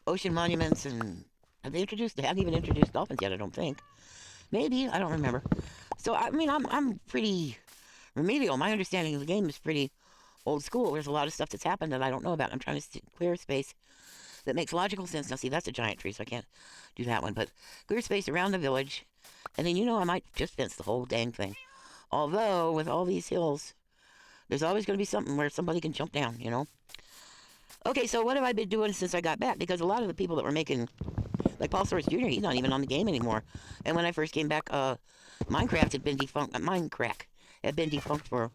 ocean monuments, and they haven't even introduced dolphins yet, I don't think. Maybe, I don't remember. So, I mean, I'm pretty remedial. My understanding of the game is pretty old school. There's a lot of stuff that's happened that I don't know about. I'm trying to clear space that makes logical sense. Now, see, that's a giant tree, so I can't do that one. But clear space around the village, and then I might just fence the whole dang thing. Although with all these hills, there's always going to be something where somebody can jump down. Okay, so what have I been doing since I got back? Because a lot of the people that were making, like Paul Source Jr., he's not even on the game anymore. And when I first came back, Minecraft had been defunct. Minecraft had been defunct for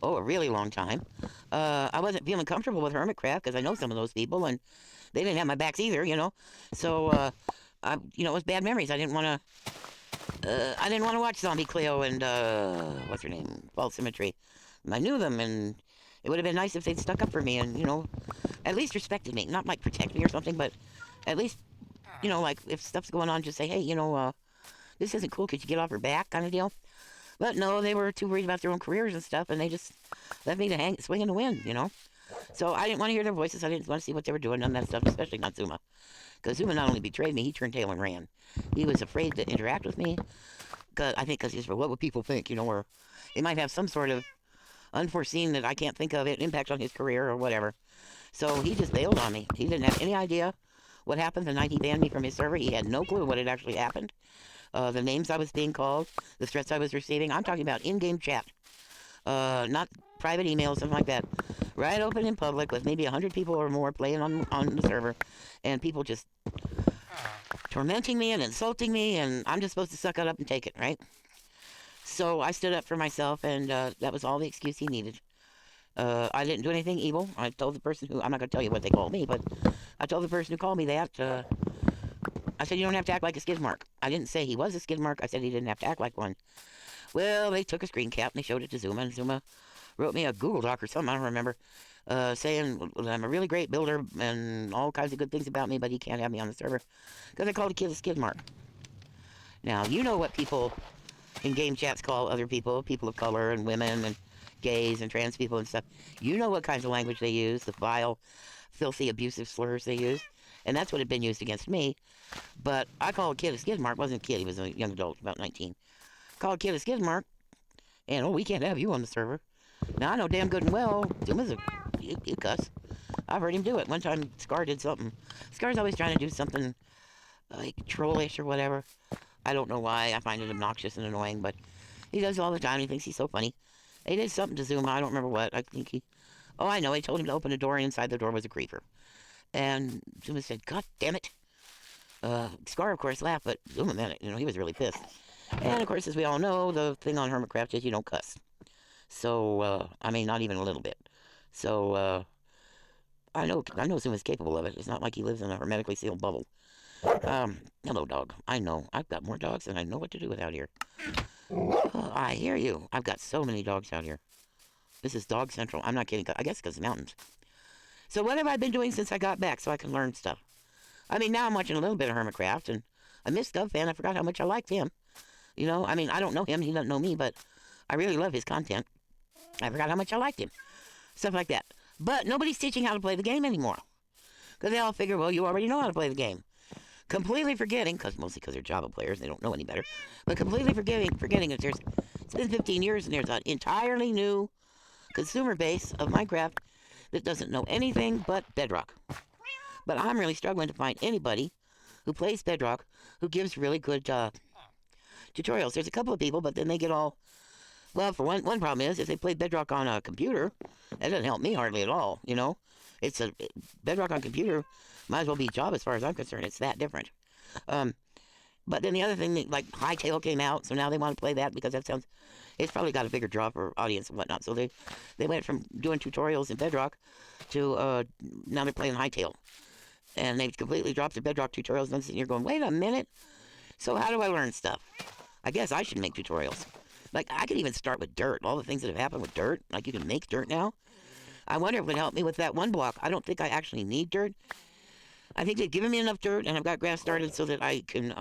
a really long time. I wasn't feeling comfortable with Hermitcraft because I know some of those people, and they didn't have my backs either. So, it was bad memories. I didn't want to watch Zombie Cleo and what's her name, False Symmetry. I knew them, and it would have been nice if they'd stuck up for me and at least respected me, not like protect me or something, but at least like if stuff's going on, just say, hey, this isn't cool. Could you get off her back, kind of deal. But no, they were too worried about their own careers and stuff, and they just left me to swing in the wind. So I didn't want to hear their voices. I didn't want to see what they were doing, none of that stuff, especially not Zuma. Because Zuma not only betrayed me, he turned tail and ran. He was afraid to interact with me. I think because he's for what would people think, or it might have some sort of unforeseen that I can't think of it impact on his career or whatever. So he just bailed on me. He didn't have any idea what happened the night he banned me from his server. He had no clue what had actually happened. The names I was being called, the threats I was receiving. I'm talking about in-game chat, not private emails, something like that. Right open in public with maybe 100 people or more playing on the server, and people just tormenting me and insulting me, and I'm just supposed to suck it up and take it, right? So I stood up for myself, and that was all the excuse he needed. I didn't do anything evil. I told the person I'm not going to tell you what they called me, but I told the person who called me that, I said, you don't have to act like a skid mark. I didn't say he was a skid mark. I said he didn't have to act like one. Well, they took a screen cap and they showed it to Zuma, and Zuma wrote me a Google Doc or something, I don't remember, saying I'm a really great builder and all kinds of good things about me, but he can't have me on the server because I called a kid a skid mark. Now, you know what people in game chats call other people of color and women and gays and trans people and stuff. You know what kinds of language they use, the vile, filthy, abusive slurs they use, and that's what had been used against me. But I called a kid a skid mark. Wasn't a kid, he was a young adult, about 19. Called a kid a skid mark, and we can't have you on the server. Now, I know damn good and well, Zuma's you cuss. I've heard him do it. One time, Scar did something. Scar's always trying to do something, like, trollish or whatever. I don't know why. I find it obnoxious and annoying, but he does it all the time. He thinks he's so funny. He did something to Zuma. I don't remember what. I think oh, I know. He told him to open a door, and inside the door was a creeper. And Zuma said, God damn it. Scar, of course, laughed, but Zuma meant it. He was really pissed. And, of course, as we all know, the thing on Hermitcraft is you don't cuss. So, I mean, not even a little bit. So, I know Zuma's capable of it. It's not like he lives in a hermetically sealed bubble. Hello, dog. I know. I've got more dogs than I know what to do with out here. Oh, I hear you. I've got so many dogs out here. This is Dog Central. I'm not kidding. I guess because the mountains. So what have I been doing since I got back so I can learn stuff? I mean, now I'm watching a little bit of Hermitcraft, and I missed Fan. I forgot how much I liked him. I mean, I don't know him. He doesn't know me, but I really love his content. I forgot how much I liked him. Stuff like that. But nobody's teaching how to play the game anymore. Because they all figure, well, you already know how to play the game. Completely forgetting, mostly because they're Java players, they don't know any better, but completely forgetting that it's been 15 years and there's an entirely new consumer base of Minecraft that doesn't know anything but Bedrock. But I'm really struggling to find anybody who plays Bedrock who gives really good tutorials. There's a couple of people, but then they get all, well, for one problem is if they play Bedrock on a computer, that doesn't help me hardly at all, It's Bedrock on computer might as well be Java as far as I'm concerned. It's that different. But then the other thing, like Hightail came out, so now they want to play that because it's probably got a bigger draw for audience and whatnot. So they went from doing tutorials in Bedrock to now they're playing Hightail. And they've completely dropped the Bedrock tutorials, and I'm sitting here going, wait a minute. So how do I learn stuff? I guess I should make tutorials. Like, I could even start with dirt. All the things that have happened with dirt. Like, you can make dirt now. I wonder if it would help me with that one block. I don't think I actually need dirt. I think they've given me enough dirt, and I've got grass started so that I can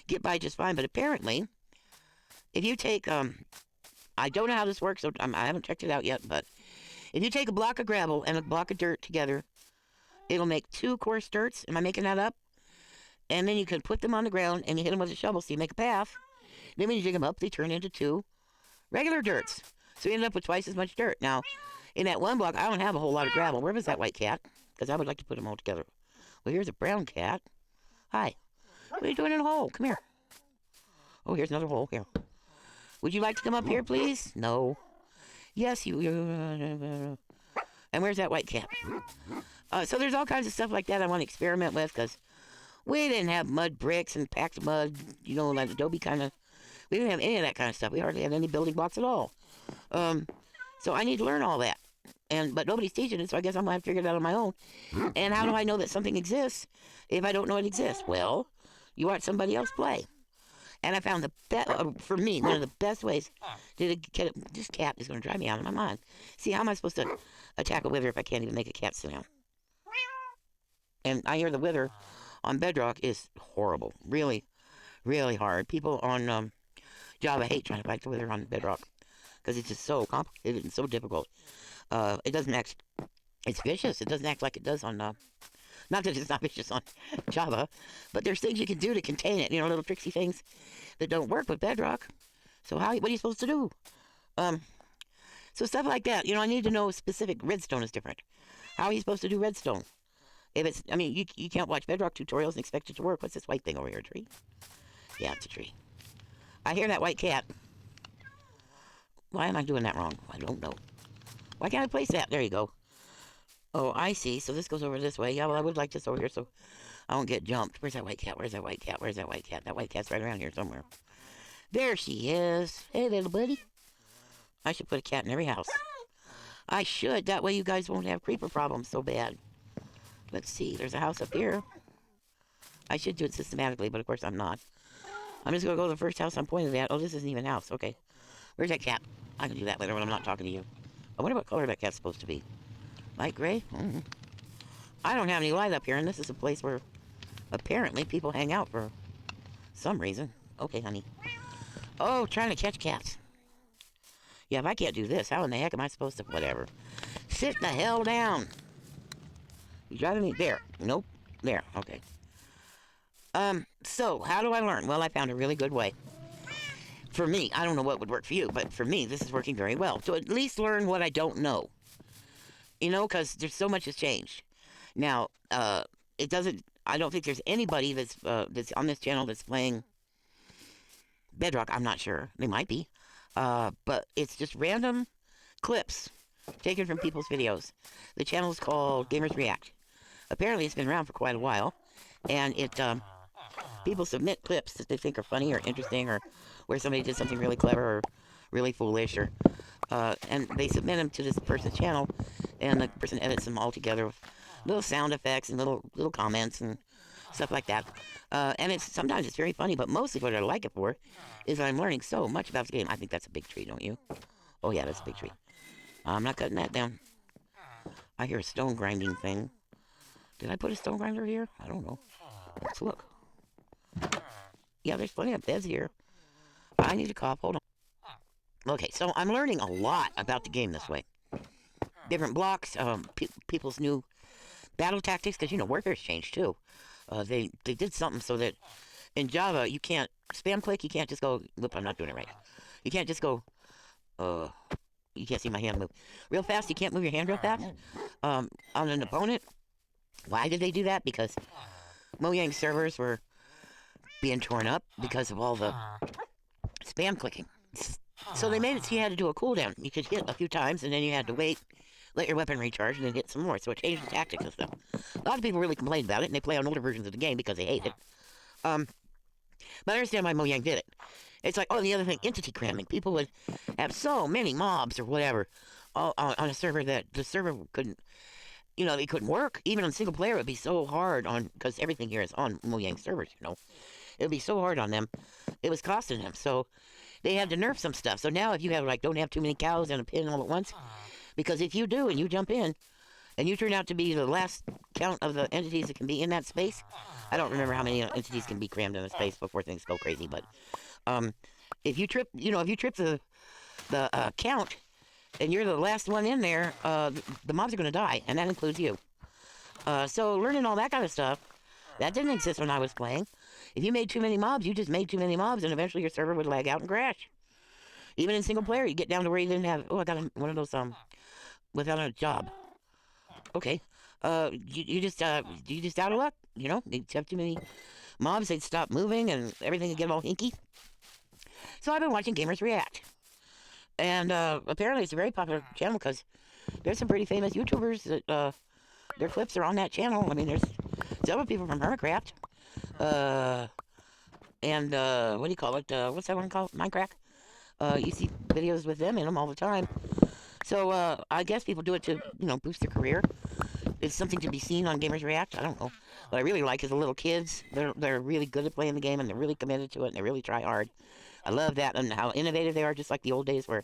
get by just fine. But apparently, if you take, I don't know how this works, so I haven't checked it out yet, but if you take a block of gravel and a block of dirt together, It'll make 2 coarse dirts. Am I making that up? And then you can put them on the ground and you hit them with a shovel so you make a path. Then when you dig them up, they turn into 2 regular dirts. So you end up with twice as much dirt. Now, in that one block, I don't have a whole lot of gravel. Where was that white cat? Because I would like to put them all together. Well, here's a brown cat. Hi. What are you doing in a hole? Come here. Oh, here's another hole. Here. Would you like to come up here, please? No. Yes, you. And where's that white cat? So there's all kinds of stuff like that I want to experiment with because we didn't have mud bricks and packed mud, like adobe kind of. We didn't have any of that kind of stuff. We hardly had any building blocks at all. So I need to learn all that. But nobody's teaching it, so I guess I'm going to have to figure it out on my own. And how do I know that something exists if I don't know it exists? Well, you watch somebody else play. And I found for me, one of the best ways to get it. This cat is going to drive me out of my mind. See, how am I supposed to attack a wither if I can't even make a cat sound? And I hear the wither on Bedrock is horrible. Really, really hard. People on Java hate trying to fight the wither on Bedrock because it's just so complicated and so difficult. It doesn't act. It's vicious. It doesn't act like it does on. Not that it's not vicious on Java, but there's things you can do to contain it. Little tricksy things that don't work with Bedrock. So what are you supposed to do? So stuff like that. I need to know specific. Redstone is different. How are you supposed to do redstone? If it's, you can't watch Bedrock tutorials and expect it to work. What's this white thing over here? A tree? Yeah, it's a tree. I hear that white cat. Why am I doing that wrong? I don't know. Why can't I place that? There you go. Oh, I see. So this goes over this way. Yeah, well, I would like this over here so I won't get jumped. Where's that white cat? Where's that white cat? Where's that white cat? That white cat's right around here somewhere. There she is. Hey, little buddy. I should put a cat in every house. I should. That way you guys won't have creeper problems so bad. Let's see. There's a house up here. I should do it systematically, but of course I'm not. I'm just going to go to the first house I'm pointing at. Oh, this isn't even a house. Okay. Where's that cat? I can do that later when I'm not talking to you. I wonder what color that cat's supposed to be. Light gray? Mm-hmm. I don't have any light up here, and this is a place where apparently people hang out for some reason. Okay, honey. Oh, trying to catch cats. Yeah, if I can't do this, how in the heck am I supposed to... Whatever. Sit the hell down. You driving me? There. Nope. There. Okay. So, how do I learn? Well, I found a really good way. For me, I don't know what would work for you, but for me, this is working very well. So at least learn what I don't know. Because there's so much has changed. Now, it doesn't... I don't think there's anybody that's on this channel that's playing Bedrock. I'm not sure. They might be. But it's just random clips taken from people's videos. The channel is called Gamers React. Apparently, it's been around for quite a while. And people submit clips that they think are funny or interesting or where somebody did something really clever or really foolish and they submit them to this person's channel and the person edits them all together with little sound effects and little comments and stuff like that. And sometimes it's very funny, but mostly what I like it for is I'm learning so much about the game. I think that's a big tree, don't you? Oh yeah, that's a big tree. I'm not cutting that down. I hear a stone grinding thing. Did I put a stone grinder here? I don't know. Let's look. Yeah, there's plenty of beds here. I need to cough. Hold on. Okay, so I'm learning a lot about the game this way. Different blocks, people's new battle tactics, because, warfare's changed, too. They did something so that in Java, you can't spam click, you can't just go, whoop, I'm not doing it right. You can't just go, you can't see my hand move. Real fast, you can't move your hand real fast. On an opponent. Why did they do that? Because Mojang servers were being torn up because of all the spam clicking. So they made it so you had to do a cooldown. You could hit a few times, and then you had to wait, let your weapon recharge, and then hit some more. So it changed the tactics and stuff. A lot of people really complained about it, and they play on older versions of the game because they hate it. But I understand why Mojang did it. It's like, the other thing, entity cramming. People would have so many mobs or whatever on a server that the server couldn't, they couldn't work. Even on single player, it would be so hard because everything here is on Mojang servers, It would be so hard on them. It was costing them. So they had to nerf some stuff. So now if you have, don't have too many cows and a pin all at once, because if you do and you jump in and you turn out to be the last count of the entities that can be in that space, I don't remember how many entities can be crammed in a space before things go crazy, but if you trip, the count and you're the last one in there, the mobs are going to die, and that includes you. So learning all that kind of stuff, that didn't exist when I was playing. If you made too many mobs, you just made too many mobs, and eventually your server would lag out and crash. Even in single player, you get down to where you didn't have. Oh, I got one of those without a job. Okay. You just out of luck. You know, they have too many mobs, they'd stop moving, and everything would get all hinky. So I've been watching gamers react, and apparently it's a very popular channel because there's some pretty famous YouTubers that their clips are on that channel. I mean, there's several people from Hermitcraft, uh, and what do you call it? What's that one called? Minecraft. You see videos with them in them all the time. So I guess people do it to boost their career. It's something to be seen on Gamers React. I don't know. What I really like is the little kids. They're really good at playing the game and they're really committed to it and they really try hard. I love that and how innovative they are, just like the old days where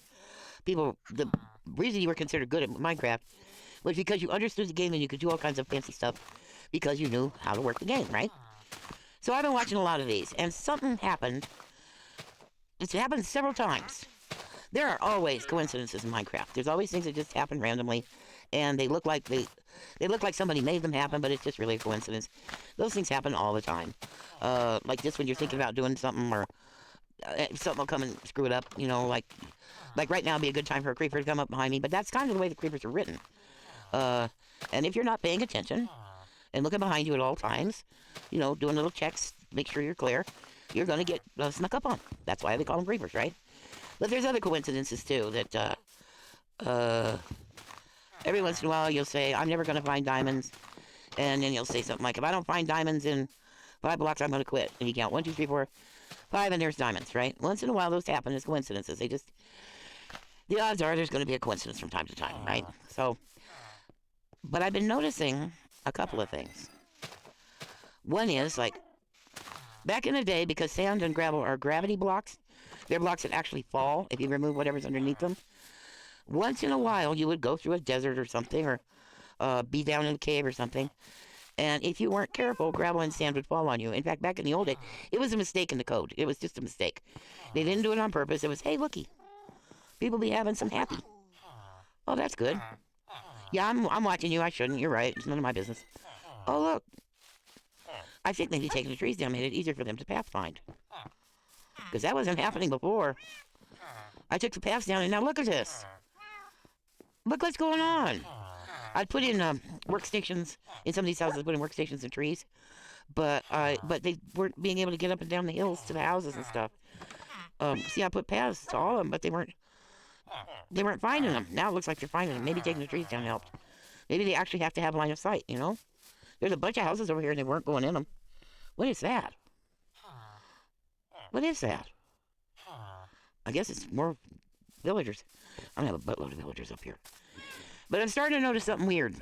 the reason you were considered good at Minecraft was because you understood the game and you could do all kinds of fancy stuff because you knew how to work the game, right? So I've been watching a lot of these and something happened. It's happened several times. There are always coincidences in Minecraft. There's always things that just happen randomly, and they look like somebody made them happen, but it's just really a coincidence. Those things happen all the time. Like just when you're thinking about doing something, or something will come and screw it up. Like right now would be a good time for a creeper to come up behind me, but that's kind of the way the creepers are written. Uh, and if you're not paying attention and looking behind you at all times, doing little checks, make sure you're clear, you're gonna get snuck up on. That's why they call them creepers, right? But there's other coincidences too that every once in a while you'll say, I'm never going to find diamonds. And then you'll say something like, if I don't find diamonds in 5 blocks, I'm going to quit. And you count 1, 2, 3, 4, 5, and there's diamonds, right? Once in a while those happen as coincidences. The odds are there's going to be a coincidence from time to time, right? So, but I've been noticing a couple of things. One is, like, back in the day, because sand and gravel are gravity blocks, they're blocks that actually fall if you remove whatever's underneath them. Once in a while, you would go through a desert or something, or be down in a cave or something, and if you weren't careful, gravel and sand would fall on you. In fact, back in the old days, it was a mistake in the code. It was just a mistake. They didn't do it on purpose. It was, hey, looky, people be having some happy. Oh, that's good. Yeah, I'm watching you. I shouldn't. You're right. It's none of my business. Oh, look. I think maybe taking the trees down made it easier for them to path find. Because that wasn't happening before. I took the paths down, and now look at this. Look what's going on. I'd put in workstations in some of these houses. I put in workstations and trees, but they weren't being able to get up and down the hills to the houses and stuff. See, I put paths to all of them, but they weren't finding them. Now it looks like they're finding them. Maybe taking the trees down helped. Maybe they actually have to have line of sight. There's a bunch of houses over here and they weren't going in them. What is that? What is that? I guess it's more villagers. I don't have a buttload of villagers up here. But I'm starting to notice something weird.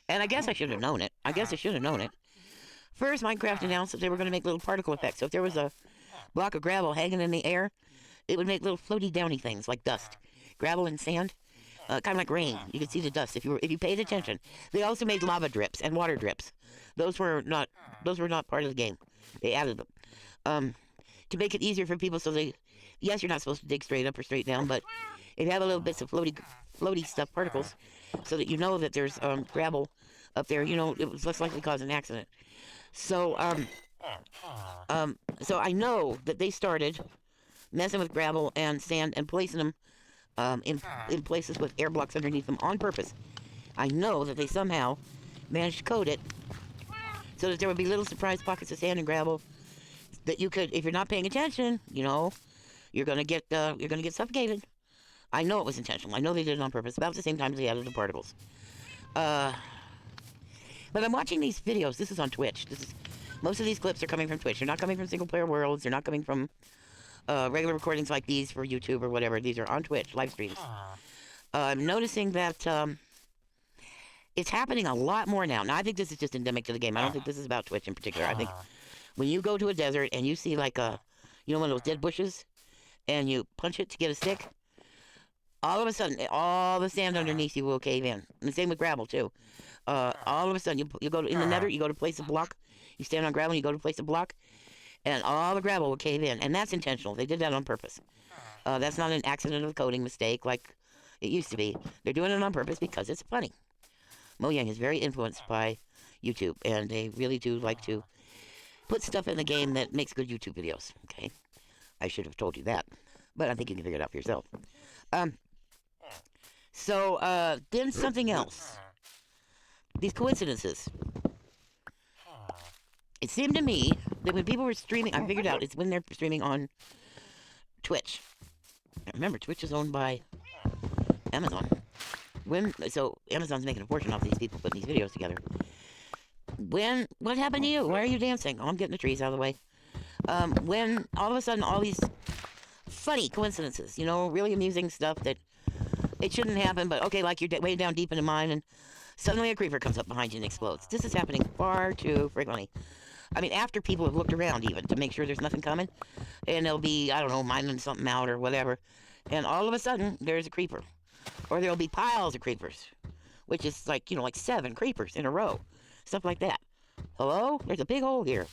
And I guess I should have known it. First, Minecraft announced that they were going to make little particle effects. So if there was a block of gravel hanging in the air, it would make little floaty downy things like dust. Gravel and sand. Kind of like rain. You could see the dust if you paid attention. They also made lava drips and water drips. Those were not part of the game. They added them. To make it easier for people, yes, you're not supposed to dig straight up or straight down, but if you have a little bits of floaty stuff, particles, so that you know that there's gravel up there, it was less likely to cause an accident. So I know that they started messing with gravel and sand and placing them in places with air blocks underneath them on purpose. I know that they somehow managed to code it so that there would be little surprise pockets of sand and gravel that you could, if you're not paying attention, you're gonna get suffocated. I know it was intentional. I know they did it on purpose. About the same time as they added the particles. But I'm watching these videos. This is on Twitch. Most of these clips are coming from Twitch. They're not coming from single player worlds. They're not coming from regular recordings like these for YouTube or whatever. These are on Twitch live streams. I'm noticing that it's happening a lot more now. Now I think this is just endemic to the game. I don't think this is about Twitch in particular. I think when you go to a desert and you see like one of those dead bushes, and you punch it to get a stick, all of a sudden, all the sand underneath you will cave in. And the same with gravel too. All of a sudden, you go in the nether, you go to place a block, you stand on gravel, you go to place a block, and all the gravel will cave in. And that's intentional. They did that on purpose. That's not an accident of coding mistake like it used to be. They're doing it on purpose because it's funny. Mojang is very influenced by YouTube, and they really do like to put stuff in the game that makes good YouTube videos. Okay, I should have told you that, but I think you can figure it out for yourself. Um, then something else. These coincidences. It seemed to me that when people were streaming, I figured out it's when they're streaming on Twitch. Remember, Twitch is owned by Amazon. So Amazon's making a fortune off these people putting these videos together. What happened to you? Why are you dancing? Oh, I'm getting the trees out of the way. When all of a sudden all these funny coincidences, really amusing stuff that it shouldn't happen, but okay, like you're way down deep in the mine and suddenly a creeper comes up behind you and explodes. This is happening far too frequently. I mean, after people have looked around even to make sure there's nothing coming, and they'll be, I don't know, mining something out or whatever, and all of a sudden there's a creeper. Or there'll be piles of creepers, which is like 7 creepers in a row. Stuff like that. Hello? There's a big hole here.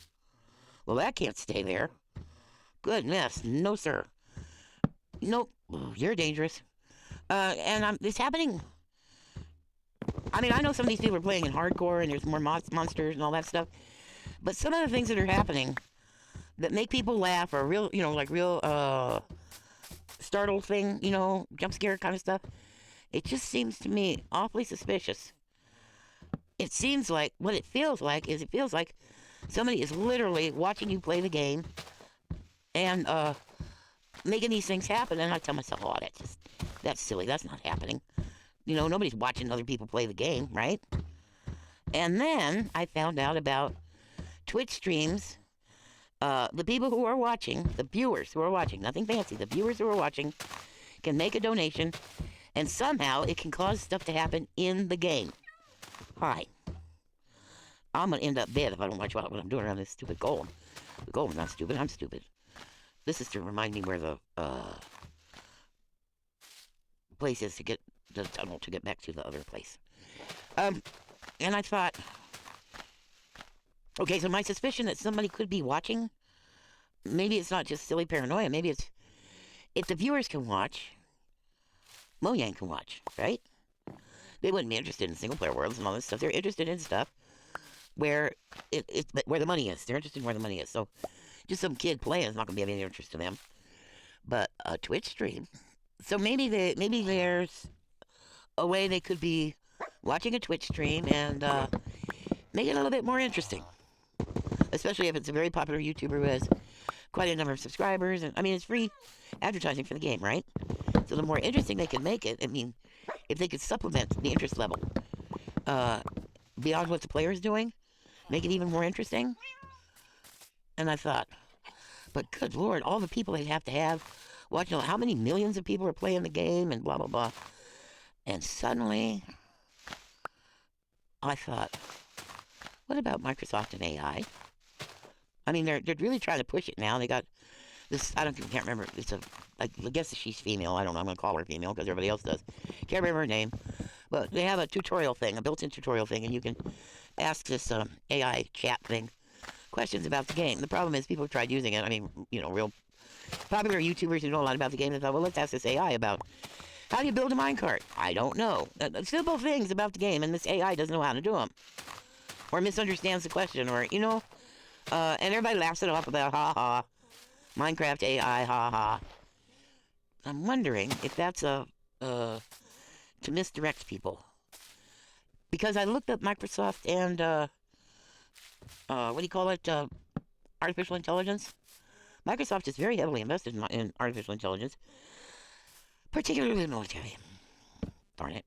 Well, that can't stay there. Goodness, no sir. Nope, you're dangerous. And it's happening. I mean, I know some of these people are playing in hardcore and there's more monsters and all that stuff. But some of the things that are happening that make people laugh or real, real startled thing, jump scare kind of stuff, it just seems to me awfully suspicious. It seems like, what it feels like is somebody is literally watching you play the game and making these things happen. And I tell myself, oh, that's silly. That's not happening. Nobody's watching other people play the game, right? And then I found out about Twitch streams. The people who are watching, the viewers who are watching, nothing fancy, the viewers who are watching can make a donation, and somehow it can cause stuff to happen in the game. Hi. I'm going to end up dead if I don't watch what I'm doing around this stupid gold. The gold is not stupid, I'm stupid. This is to remind me where the place is to get the tunnel to get back to the other place. And I thought, okay, so my suspicion that somebody could be watching, maybe it's not just silly paranoia, maybe it's, if the viewers can watch, Mojang can watch, right? They wouldn't be interested in single player worlds and all this stuff. They're interested in stuff where where the money is. They're interested in where the money is. So just some kid playing is not going to be of any interest to them. But a Twitch stream. So maybe there's a way they could be watching a Twitch stream and make it a little bit more interesting. Especially if it's a very popular YouTuber who has quite a number of subscribers. And I mean, it's free advertising for the game, right? So the more interesting they can make it, I mean, if they could supplement the interest level beyond what the player is doing, make it even more interesting. And I thought, but good Lord, all the people they'd have to have watching, how many millions of people are playing the game and blah, blah, blah. And suddenly, I thought, what about Microsoft and AI? I mean, they're really trying to push it now. They got this, can't remember, I guess she's female. I don't know, I'm going to call her female because everybody else does. Can't remember her name. But they have a tutorial thing, a built-in tutorial thing, and you can ask this AI chat thing questions about the game. The problem is people have tried using it. I mean, real popular YouTubers who know a lot about the game and thought, well, let's ask this AI about how do you build a minecart? I don't know. Simple things about the game, and this AI doesn't know how to do them. Or misunderstands the question, or, and everybody laughs it off about, ha-ha, Minecraft AI, ha-ha. I'm wondering if that's to misdirect people. Because I looked up Microsoft and, what do you call it, artificial intelligence. Microsoft is very heavily invested in artificial intelligence, particularly the military. Darn it.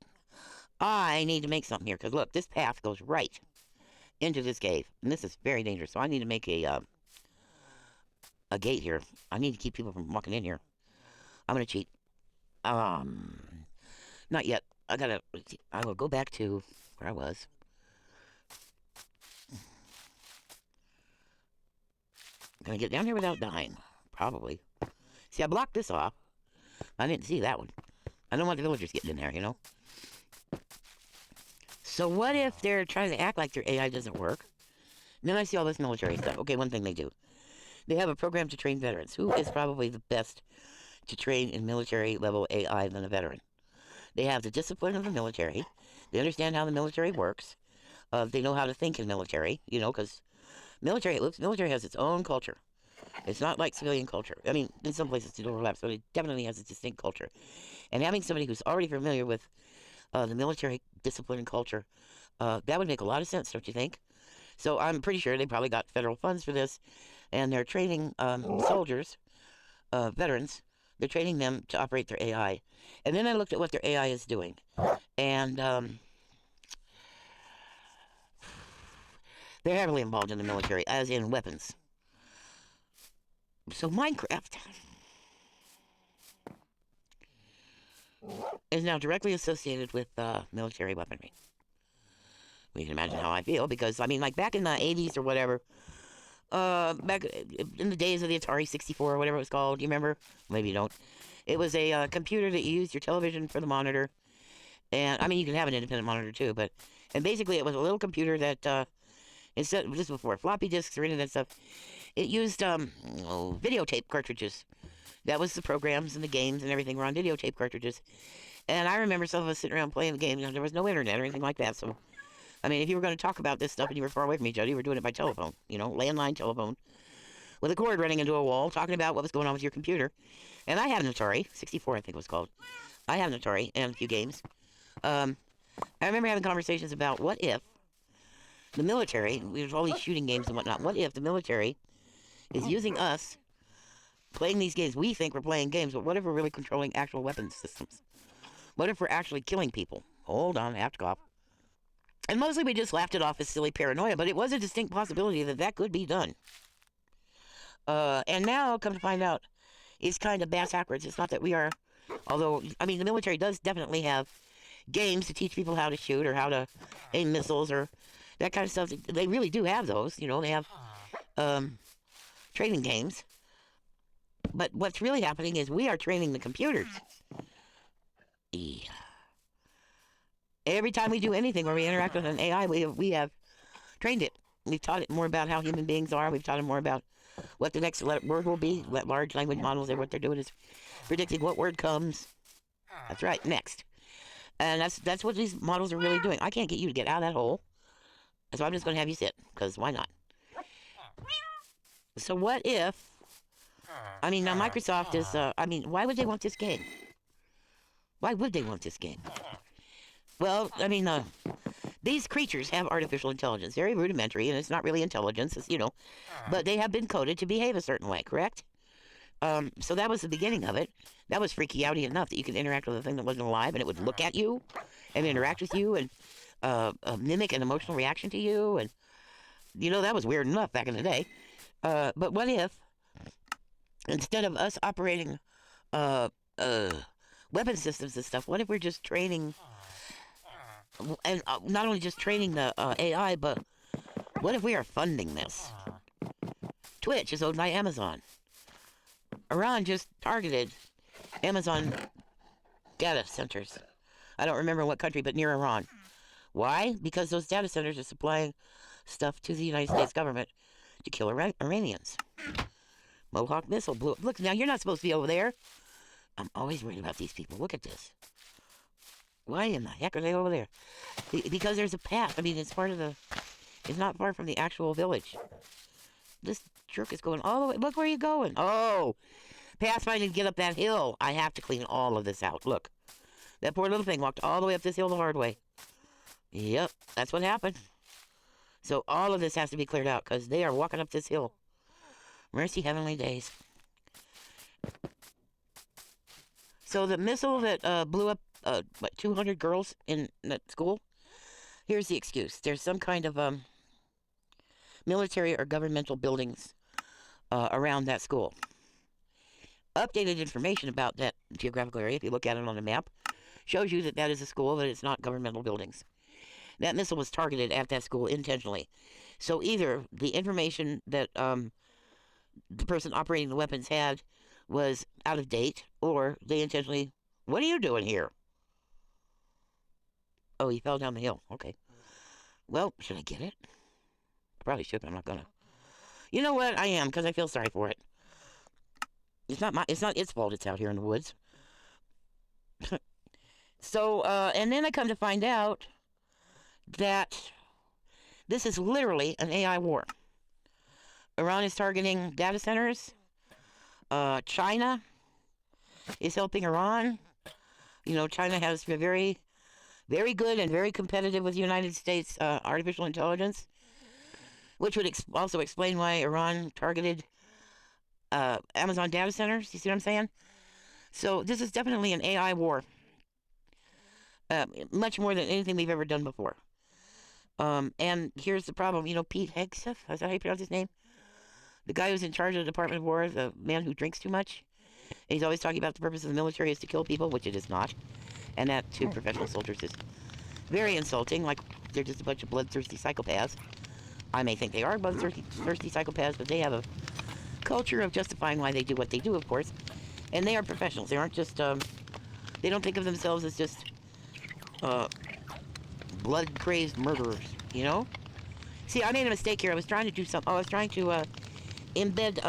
I need to make something here, because look, this path goes right into this cave, and this is very dangerous, so I need to make a gate here. I need to keep people from walking in here. I'm gonna cheat. Not yet. I will go back to where I was. Can I get down here without dying? Probably. See, I blocked this off. I didn't see that one. I don't want the villagers getting in there, So what if they're trying to act like their AI doesn't work? And then I see all this military stuff. Okay, one thing they do. They have a program to train veterans. Who is probably the best to train in military level AI than a veteran? They have the discipline of the military. They understand how the military works. They know how to think in military, because military has its own culture. It's not like civilian culture. I mean, in some places it overlaps, but it definitely has a distinct culture. And having somebody who's already familiar with the military discipline and culture, that would make a lot of sense, don't you think? So I'm pretty sure they probably got federal funds for this, and they're training soldiers, veterans. They're training them to operate their AI. And then I looked at what their AI is doing, and they're heavily involved in the military, as in weapons. So Minecraft is now directly associated with military weaponry. We can imagine how I feel because, I mean, like back in the 80s or whatever, back in the days of the Atari 64 or whatever it was called, you remember? Maybe you don't. It was a computer that you used your television for the monitor. And, I mean, you can have an independent monitor too, and basically it was a little computer that, instead, just before floppy disks or any of that stuff, it used videotape cartridges. That was the programs and the games and everything were on videotape cartridges. And I remember some of us sitting around playing the game. There was no internet or anything like that. So, I mean, if you were going to talk about this stuff and you were far away from each other, you were doing it by telephone, landline telephone, with a cord running into a wall, talking about what was going on with your computer. And I had an Atari, 64 I think it was called. I had an Atari and a few games. I remember having conversations about what if the military, there's all these shooting games and whatnot, what if the military is using us playing these games? We think we're playing games, but what if we're really controlling actual weapons systems? What if we're actually killing people? Hold on, I have to cough. And mostly we just laughed it off as silly paranoia, but it was a distinct possibility that that could be done. And now, come to find out, it's kind of bass backwards. It's not that we are, although, I mean, the military does definitely have games to teach people how to shoot or how to aim missiles or that kind of stuff. They really do have those. They have training games. But what's really happening is we are training the computers. Yeah. Every time we do anything where we interact with an AI, we have trained it. We've taught it more about how human beings are. We've taught it more about what the next word will be. What large language models, what they're doing is predicting what word comes. That's right, next. And that's what these models are really doing. I can't get you to get out of that hole. So I'm just going to have you sit, because why not? So what if, I mean, now Microsoft is, why would they want this game? Why would they want this game? Well, I mean, these creatures have artificial intelligence, very rudimentary, and it's not really intelligence, but they have been coded to behave a certain way, correct? So that was the beginning of it. That was freaky outy enough that you could interact with a thing that wasn't alive, and it would look at you, and interact with you, and mimic an emotional reaction to you, and, that was weird enough back in the day. But what if, instead of us operating weapon systems and stuff, what if we're just training, and not only just training the AI, but what if we are funding this? Twitch is owned by Amazon. Iran just targeted Amazon data centers. I don't remember what country, but near Iran. Why? Because those data centers are supplying stuff to the United States government to kill Iranians. Mohawk missile blew up. Look, now you're not supposed to be over there. I'm always worried about these people. Look at this. Why in the heck are they over there? Because there's a path. I mean, it's not far from the actual village. This jerk is going all the way. Look where you're going. Oh, pathfinding to get up that hill. I have to clean all of this out. Look, that poor little thing walked all the way up this hill the hard way. Yep, that's what happened. So all of this has to be cleared out because they are walking up this hill. Mercy heavenly days. So the missile that blew up 200 girls in that school, here's the excuse. There's some kind of military or governmental buildings around that school. Updated information about that geographical area, if you look at it on the map, shows you that that is a school, that it's not governmental buildings. That missile was targeted at that school intentionally. So either the information that the person operating the weapons had was out of date, or they intentionally, what are you doing here? Oh, he fell down the hill. Okay. Well, should I get it? I probably should, but I'm not gonna. You know what? I am, because I feel sorry for it. It's not its fault it's out here in the woods. So, and then I come to find out that this is literally an AI war. Iran is targeting data centers. China is helping Iran. You know, China has been very, very good and very competitive with the United States artificial intelligence, which would also explain why Iran targeted Amazon data centers. You see what I'm saying? So this is definitely an AI war, much more than anything we've ever done before. And here's the problem. You know, Pete Hegseth, is that how you pronounce his name? The guy who's in charge of the Department of War, the man who drinks too much. And he's always talking about the purpose of the military is to kill people, which it is not. And that to professional soldiers is very insulting, like they're just a bunch of bloodthirsty psychopaths. I may think they are bloodthirsty psychopaths, but they have a culture of justifying why they do what they do, of course. And they are professionals. They aren't just, they don't think of themselves as just uh, blood-crazed murderers, you know? See, I made a mistake here. I was trying to do something. I was trying to embed,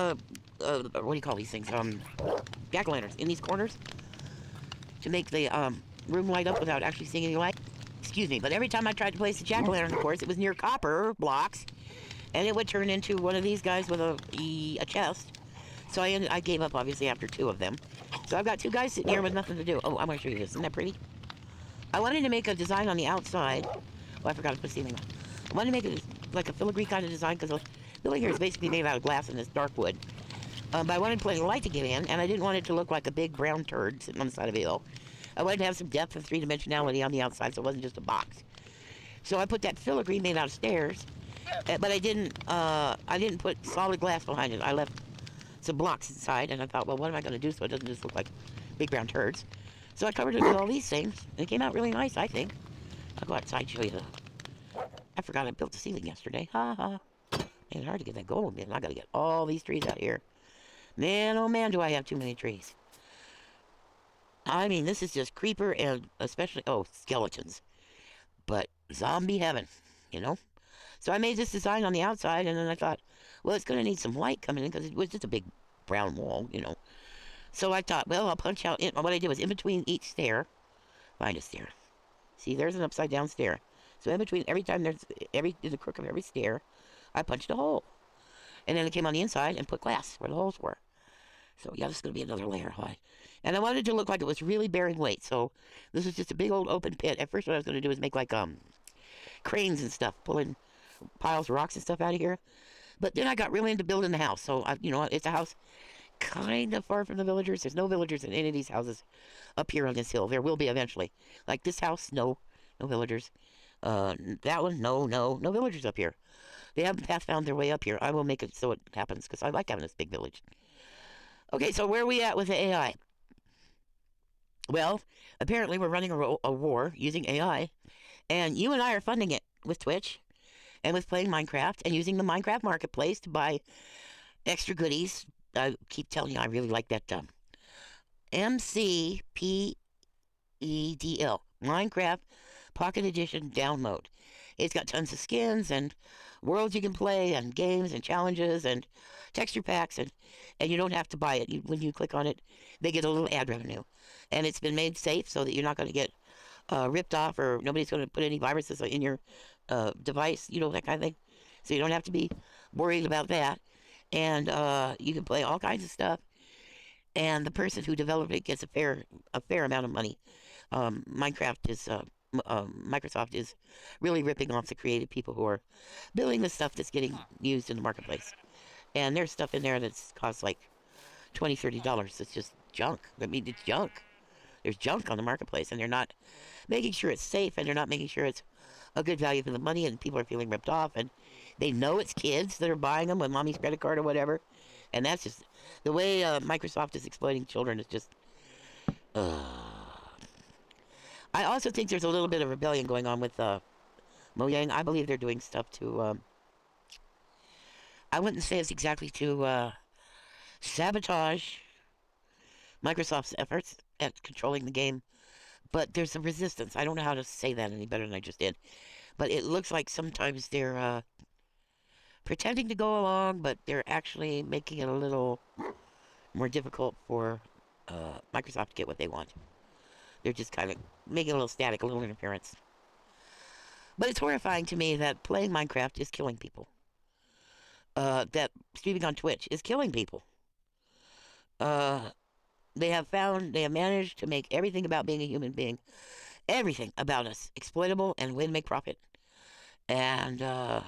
what do you call these things? Jack-o'-lanterns in these corners to make the room light up without actually seeing any light. Excuse me, but every time I tried to place the jack-o'-lantern, of course, it was near copper blocks, and it would turn into one of these guys with a chest. So I gave up, obviously, after 2 of them. So I've got 2 guys sitting here with nothing to do. Oh, I'm going to show you this. Isn't that pretty? I wanted to make a design on the outside. Oh, I forgot to put ceiling on. I wanted to make it like a filigree kind of design because the building here is basically made out of glass and this dark wood. But I wanted plenty of light to get in, and I didn't want it to look like a big brown turd sitting on the side of a hill. I wanted to have some depth and 3-dimensionality on the outside so it wasn't just a box. So I put that filigree made out of stairs, but I didn't put solid glass behind it. I left some blocks inside, and I thought, well, what am I going to do so it doesn't just look like big brown turds? So I covered it with all these things, and it came out really nice, I think. I'll go outside and show you I forgot I built the ceiling yesterday. Ha ha. It's hard to get that gold, man. I got to get all these trees out here. Man, oh man, do I have too many trees. I mean, this is just creeper and especially, oh, skeletons. But zombie heaven, you know? So I made this design on the outside, and then I thought, well, it's going to need some light coming in because it was just a big brown wall, you know. So I thought, well, I'll punch out. What I did was in between each stair, find a stair. See, there's an upside down stair. So in between, every time in the crook of every stair, I punched a hole. And then I came on the inside and put glass where the holes were. So yeah, this is going to be another layer high. And I wanted it to look like it was really bearing weight. So this is just a big old open pit. At first what I was going to do was make like cranes and stuff, pulling piles of rocks and stuff out of here. But then I got really into building the house. So, it's a house kind of far from the villagers. There's no villagers in any of these houses up here on this hill. There will be eventually. Like this house, no villagers. That one, no villagers up here. They haven't found their way up here. I will make it so it happens because I like having this big village. Okay, so where are we at with the AI? Well, apparently we're running a war using AI, and you and I are funding it with Twitch and with playing Minecraft and using the Minecraft marketplace to buy extra goodies. I keep telling you, I really like that MCPEDL Minecraft Pocket Edition download. It's got tons of skins and worlds you can play and games and challenges and texture packs and you don't have to buy it. When you click on it, they get a little ad revenue. And it's been made safe so that you're not going to get ripped off or nobody's going to put any viruses in your device, that kind of thing. So you don't have to be worried about that. And you can play all kinds of stuff. And the person who developed it gets a fair amount of money. Microsoft is really ripping off the creative people who are building the stuff that's getting used in the marketplace. And there's stuff in there that's costs like $20, $30. It's just junk. I mean, it's junk. There's junk on the marketplace, and they're not making sure it's safe, and they're not making sure it's a good value for the money, and people are feeling ripped off, and they know it's kids that are buying them with mommy's credit card or whatever. And that's just the way Microsoft is exploiting children is just. I also think there's a little bit of rebellion going on with Mojang. I believe they're doing stuff to. I wouldn't say it's exactly to sabotage Microsoft's efforts at controlling the game, but there's a resistance. I don't know how to say that any better than I just did, but it looks like sometimes they're pretending to go along, but they're actually making it a little more difficult for Microsoft to get what they want. They're just kind of making a little static, a little interference. But it's horrifying to me that playing Minecraft is killing people. That streaming on Twitch is killing people. Uh, they have managed to make everything about being a human being, everything about us, exploitable and a way to make profit. And, I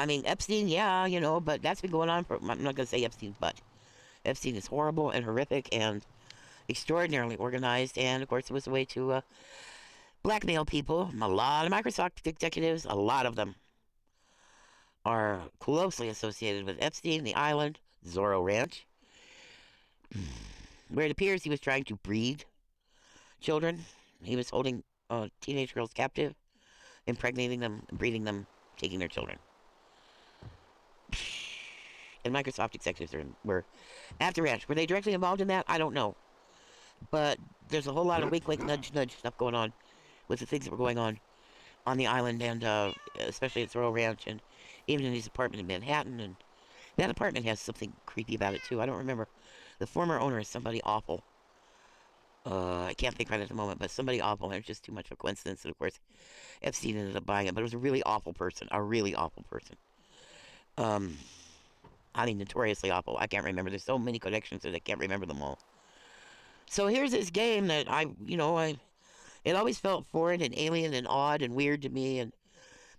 mean, Epstein, yeah, but that's been going on for, I'm not going to say Epstein, but Epstein is horrible and horrific and extraordinarily organized. And, of course, it was a way to blackmail people. A lot of Microsoft executives, a lot of them, are closely associated with Epstein, the island, Zorro Ranch, where it appears he was trying to breed children. He was holding teenage girls captive, impregnating them, breeding them, taking their children. And Microsoft executives were at the ranch. Were they directly involved in that? I don't know. But there's a whole lot of wink, wink, nudge, nudge stuff going on with the things that were going on the island, and especially at Zorro Ranch, and even in his apartment in Manhattan. And that apartment has something creepy about it too. I don't remember. The former owner is somebody awful. I can't think right at the moment, but somebody awful. And it's just too much of a coincidence. And of course, Epstein ended up buying it, but it was a really awful person. A really awful person. Um, I mean, notoriously awful. I can't remember. There's so many connections that I can't remember them all. So here's this game that it always felt foreign and alien and odd and weird to me, and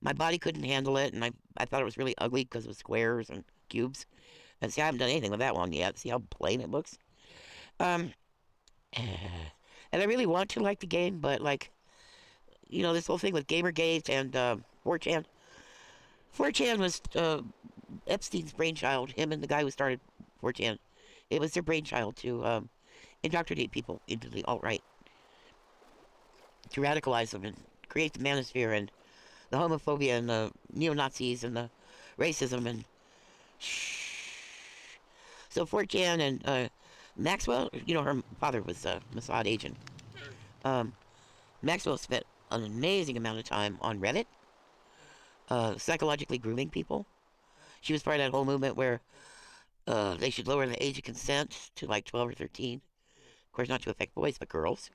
my body couldn't handle it, and I thought it was really ugly because of squares and cubes. And see, I haven't done anything with that one yet. See how plain it looks? Um, and I really want to like the game, but like, this whole thing with Gamergate and 4chan. 4chan was Epstein's brainchild, him and the guy who started 4chan. It was their brainchild to indoctrinate people into the alt-right, to radicalize them and create the manosphere and the homophobia and the neo-Nazis and the racism and so 4chan and Maxwell, her father was a Mossad agent. Um, Maxwell spent an amazing amount of time on Reddit, psychologically grooming people. She was part of that whole movement where they should lower the age of consent to like 12 or 13. Of course, not to affect boys, but girls.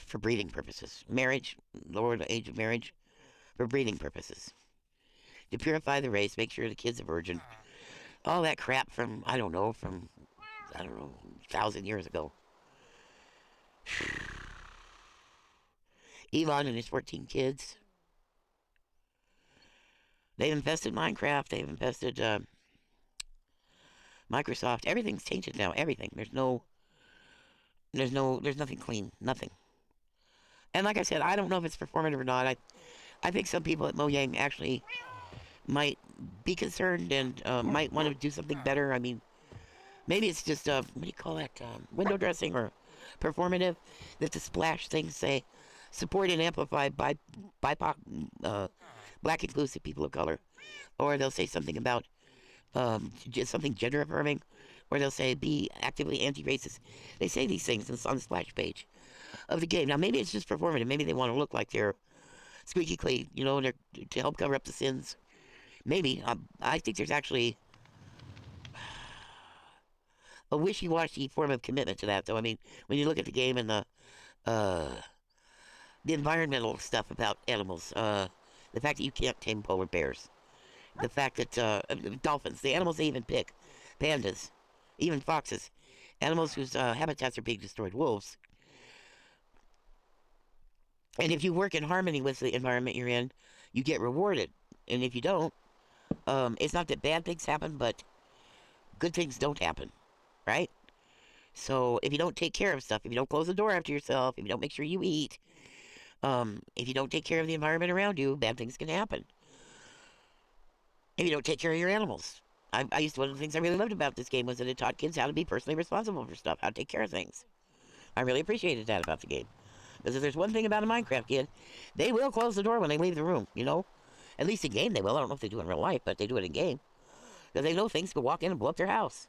For breeding purposes. Marriage, lower the age of marriage for breeding purposes. To purify the race, make sure the kid's a virgin. All that crap from, I don't know, 1,000 years ago. Elon and his 14 kids. They've invested Minecraft. They've invested Microsoft. Everything's tainted now. Everything. There's nothing clean. Nothing. And like I said, I don't know if it's performative or not. I think some people at Mojang actually might be concerned and might want to do something better. I mean, maybe it's just, what do you call that? Window dressing or performative. That the splash things say support and amplify BIPOC, black inclusive people of color. Or they'll say something about just something gender affirming. Or they'll say be actively anti-racist. They say these things on the splash page of the game. Now, maybe it's just performative. Maybe they want to look like they're squeaky clean, they're to help cover up the sins. Maybe. I think there's actually a wishy-washy form of commitment to that, though. I mean, when you look at the game and uh, the environmental stuff about animals, the fact that you can't tame polar bears, the fact that dolphins, the animals they even pick, pandas, even foxes, animals whose habitats are being destroyed, wolves. And if you work in harmony with the environment you're in, you get rewarded. And if you don't, it's not that bad things happen, but good things don't happen, right? So if you don't take care of stuff, if you don't close the door after yourself, if you don't make sure you eat, if you don't take care of the environment around you, bad things can happen. If you don't take care of your animals. One of the things I really loved about this game was that it taught kids how to be personally responsible for stuff, how to take care of things. I really appreciated that about the game. Because if there's one thing about a Minecraft kid, they will close the door when they leave the room, At least in game they will. I don't know if they do it in real life, but they do it in game. Because they know things could walk in and blow up their house.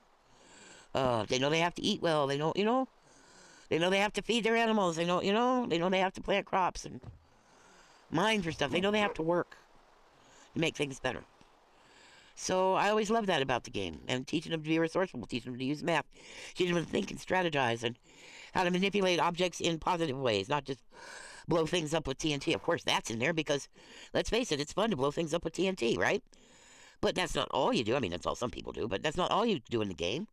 They know they have to eat well. They know, they know they have to feed their animals. They know, they know they have to plant crops and mine for stuff. They know they have to work to make things better. So I always loved that about the game. And teaching them to be resourceful, teaching them to use math, teaching them to think and strategize. And how to manipulate objects in positive ways, not just blow things up with TNT. Of course, that's in there because, let's face it, it's fun to blow things up with TNT, right? But that's not all you do. I mean, that's all some people do, but that's not all you do in the game.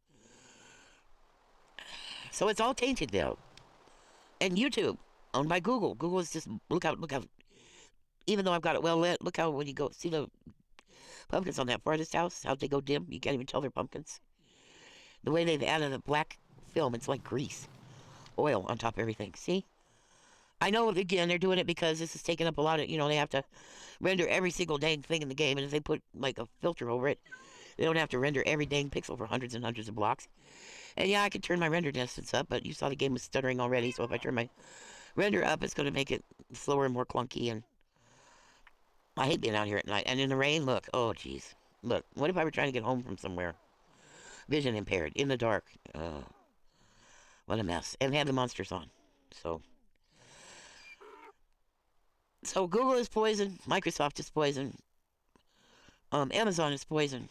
So it's all tainted now. And YouTube, owned by Google. Google is just, look out. Even though I've got it well lit, look how when you go see the pumpkins on that farthest house, how they go dim. You can't even tell they're pumpkins. The way they've added a black film, it's like grease, oil on top of everything. See? I know, again, they're doing it because this is taking up a lot of, they have to render every single dang thing in the game. And if they put, like, a filter over it, they don't have to render every dang pixel for hundreds and hundreds of blocks. And yeah, I can turn my render distance up, but you saw the game was stuttering already. So if I turn my render up, it's going to make it slower and more clunky. And I hate being out here at night. And in the rain, look, oh, jeez. Look, what if I were trying to get home from somewhere? Vision impaired, in the dark. What a mess. And had the monsters on. So Google is poison. Microsoft is poison. Amazon is poison.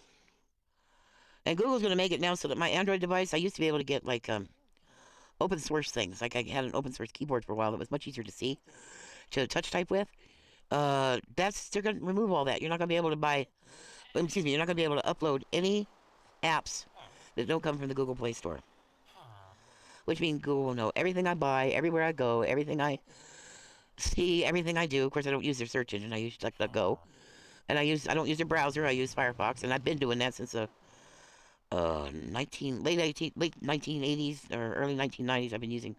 And Google's going to make it now so that my Android device, I used to be able to get like open source things. Like I had an open source keyboard for a while that was much easier to see, to touch type with. They're going to remove all that. You're not going to be able to you're not going to be able to upload any apps that don't come from the Google Play Store. Which means Google will know everything I buy, everywhere I go, everything I see, everything I do. Of course, I don't use their search engine. I use DuckDuckGo. And I don't use their browser. I use Firefox. And I've been doing that since the late 1980s or early 1990s. I've been using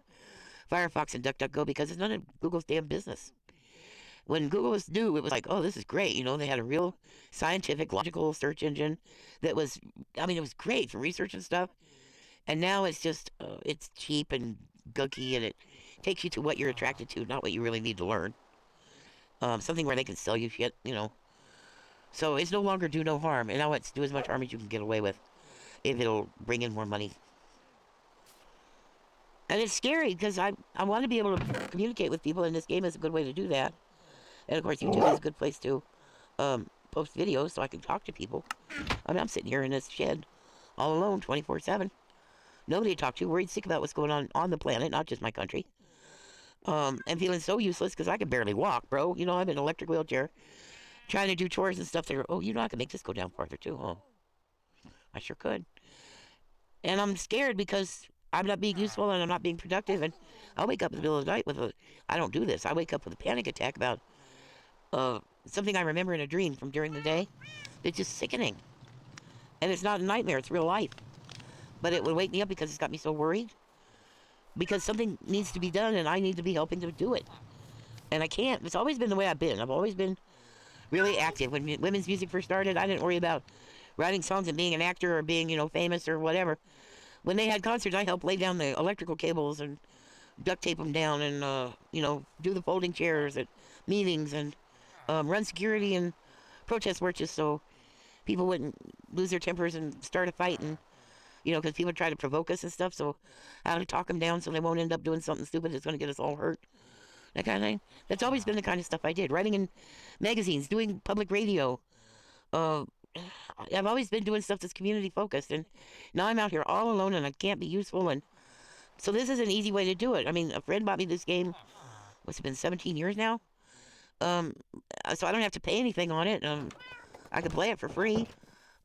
Firefox and DuckDuckGo because it's none of Google's damn business. When Google was new, it was like, oh, this is great. They had a real scientific, logical search engine that was, it was great for research and stuff. And now it's just, it's cheap and gunky, and it takes you to what you're attracted to, not what you really need to learn. Something where they can sell you shit. So it's no longer do no harm, and now it's do as much harm as you can get away with if it'll bring in more money. And it's scary because I want to be able to communicate with people, and this game is a good way to do that. And of course, YouTube is a good place to post videos so I can talk to people. I'm sitting here in this shed all alone 24/7. Nobody to talk to, worried sick about what's going on the planet, not just my country. And feeling so useless because I can barely walk, bro. I'm in an electric wheelchair trying to do chores and stuff. They're, oh, I can make this go down farther too. Oh, I sure could. And I'm scared because I'm not being useful and I'm not being productive. And I'll wake up in the middle of the night I don't do this. I wake up with a panic attack about something I remember in a dream from during the day. It's just sickening. And it's not a nightmare, it's real life. But it would wake me up because it's got me so worried. Because something needs to be done and I need to be helping to do it. And I can't. It's always been the way I've been. I've always been really active. When women's music first started, I didn't worry about writing songs and being an actor or being, famous or whatever. When they had concerts, I helped lay down the electrical cables and duct tape them down and, do the folding chairs at meetings and run security and protest marches so people wouldn't lose their tempers and start a fight and, because people try to provoke us and stuff. So how to talk them down so they won't end up doing something stupid that's going to get us all hurt. That kind of thing. That's always been the kind of stuff I did. Writing in magazines, doing public radio. I've always been doing stuff that's community focused, and now I'm out here all alone and I can't be useful, and so this is an easy way to do it. A friend bought me this game. What's it been, 17 years now? So I don't have to pay anything on it. I can play it for free.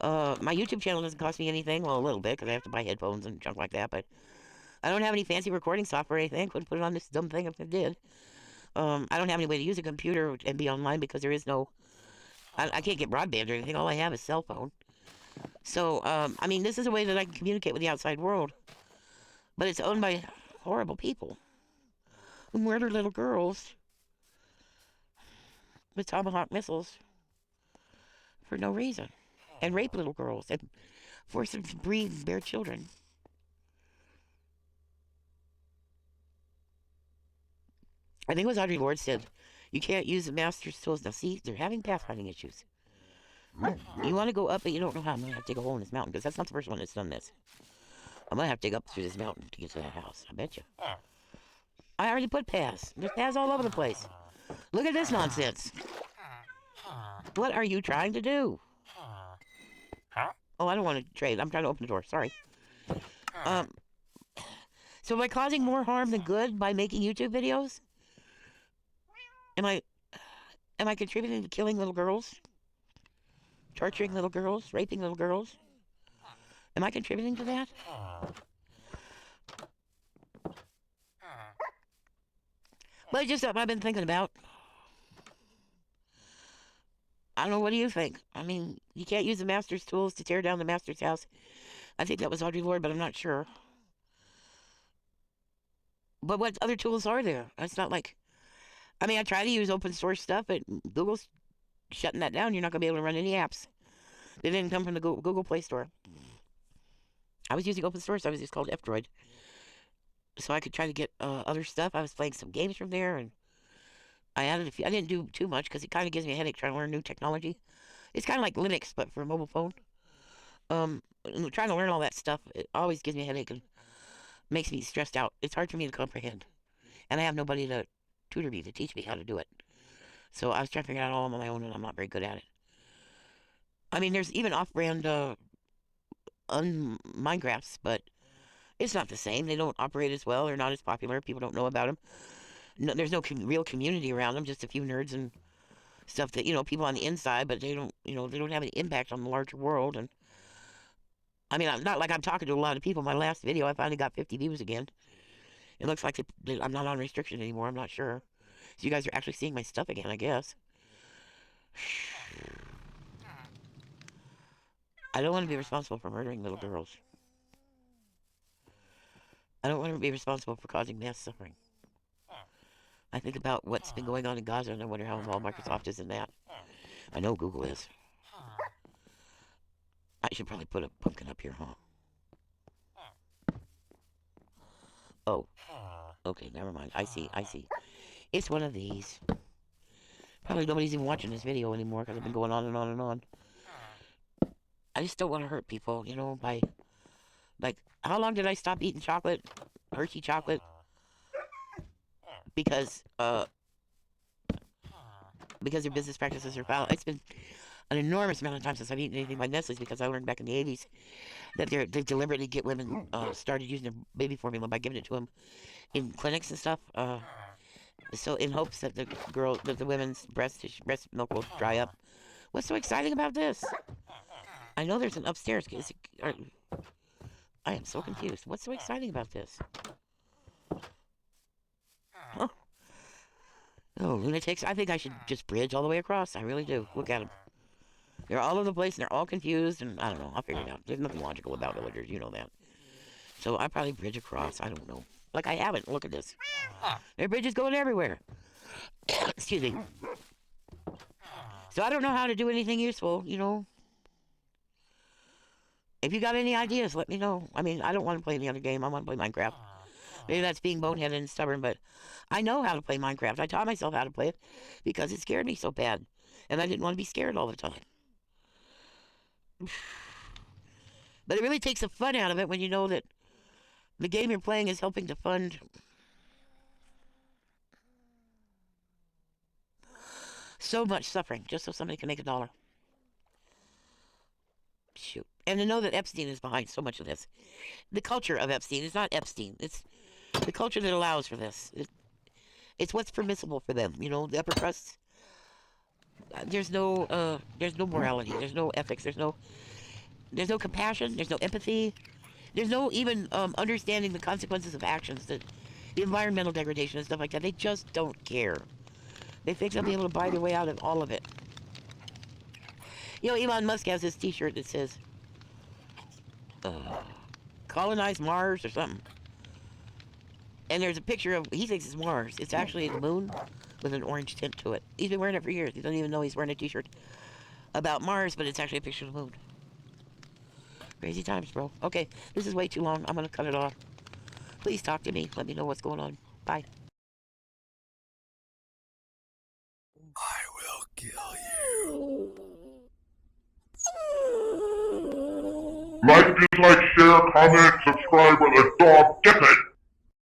My YouTube channel doesn't cost me anything. Well, a little bit because I have to buy headphones and junk like that, but I don't have any fancy recording software or anything. Couldn't put it on this dumb thing if I did. I don't have any way to use a computer and be online because there is no... I can't get broadband or anything. All I have is cell phone. So, this is a way that I can communicate with the outside world. But it's owned by horrible people who murder little girls with tomahawk missiles for no reason. And rape little girls and force them to breed and bear children. I think it was Audre Lorde said, you can't use the master's tools. Now see, they're having pathfinding issues. You want to go up, but you don't know how. I'm going to have to dig a hole in this mountain, because that's not the first one that's done this. I'm going to have to dig up through this mountain to get to that house. I bet you. I already put paths. There's paths all over the place. Look at this nonsense. What are you trying to do? Oh, I don't want to trade. I'm trying to open the door. Sorry. So am I causing more harm than good by making YouTube videos? Am I am I contributing to killing little girls, torturing little girls, raping little girls? Am I contributing to that? But it's just something I've been thinking about. I don't know. What do you think? I mean, you can't use the master's tools to tear down the master's house. I think that was Audre Lorde, but I'm not sure. But what other tools are there? It's not like, I mean, I try to use open source stuff, but Google's shutting that down. You're not going to be able to run any apps. They didn't come from the Google Play Store. I was using open source. I was just called F-Droid. So I could try to get other stuff. I was playing some games from there, and I added a few. I didn't do too much because it kind of gives me a headache trying to learn new technology. It's kind of like Linux, but for a mobile phone. Trying to learn all that stuff, it always gives me a headache and makes me stressed out. It's hard for me to comprehend. And I have nobody to tutor me, to teach me how to do it. So I was trying to figure it out all on my own, and I'm not very good at it. I mean, there's even off-brand Minecrafts, but it's not the same. They don't operate as well. They're not as popular. People don't know about them. No, there's no real community around them. Just a few nerds and stuff that people on the inside, but they don't have any impact on the larger world. And I mean, I'm not like I'm talking to a lot of people. My last video, I finally got 50 views again. It looks like I'm not on restriction anymore. I'm not sure. So you guys are actually seeing my stuff again, I guess. I don't want to be responsible for murdering little girls. I don't want to be responsible for causing mass suffering. I think about what's been going on in Gaza, and I wonder how involved Microsoft is in that. I know Google is. I should probably put a pumpkin up here, huh? Oh. Okay, never mind. I see. It's one of these. Probably nobody's even watching this video anymore because I've been going on and on and on. I just don't want to hurt people, by... Like, how long did I stop eating chocolate? Hershey chocolate? Because their business practices are foul. It's been an enormous amount of time since I've eaten anything by Nestle's because I learned back in the 80s that they deliberately get women started using their baby formula by giving it to them in clinics and stuff. So in hopes that the women's breast milk will dry up. What's so exciting about this? I know there's an upstairs. I am so confused. What's so exciting about this? Huh? Oh, lunatics. I think I should just bridge all the way across. I really do. Look at them. They're all over the place, and they're all confused, and I don't know. I'll figure it out. There's nothing logical about villagers. You know that. So I probably bridge across. I don't know. Like, I haven't. Look at this. There are bridges going everywhere. Excuse me. So I don't know how to do anything useful, If you got any ideas, let me know. I mean, I don't want to play any other game. I want to play Minecraft. Maybe that's being boneheaded and stubborn, but I know how to play Minecraft. I taught myself how to play it because it scared me so bad. And I didn't want to be scared all the time. But it really takes the fun out of it when you know that the game you're playing is helping to fund so much suffering just so somebody can make $1. Shoot. And to know that Epstein is behind so much of this. The culture of Epstein is not Epstein. It's the culture that allows for this. It's what's permissible for them. The upper crust. There's no morality. There's no ethics. There's no compassion. There's no empathy. There's no even understanding the consequences of actions, the environmental degradation and stuff like that. They just don't care. They think they'll be able to buy their way out of all of it. Elon Musk has this t-shirt that says, colonize Mars or something. And there's a picture of, he thinks it's Mars. It's actually the moon with an orange tint to it. He's been wearing it for years. He doesn't even know he's wearing a t-shirt about Mars, but it's actually a picture of the moon. Crazy times, bro. Okay, this is way too long. I'm going to cut it off. Please talk to me. Let me know what's going on. Bye. I will kill you. Like, dislike, share, comment, subscribe, or the dog gets it!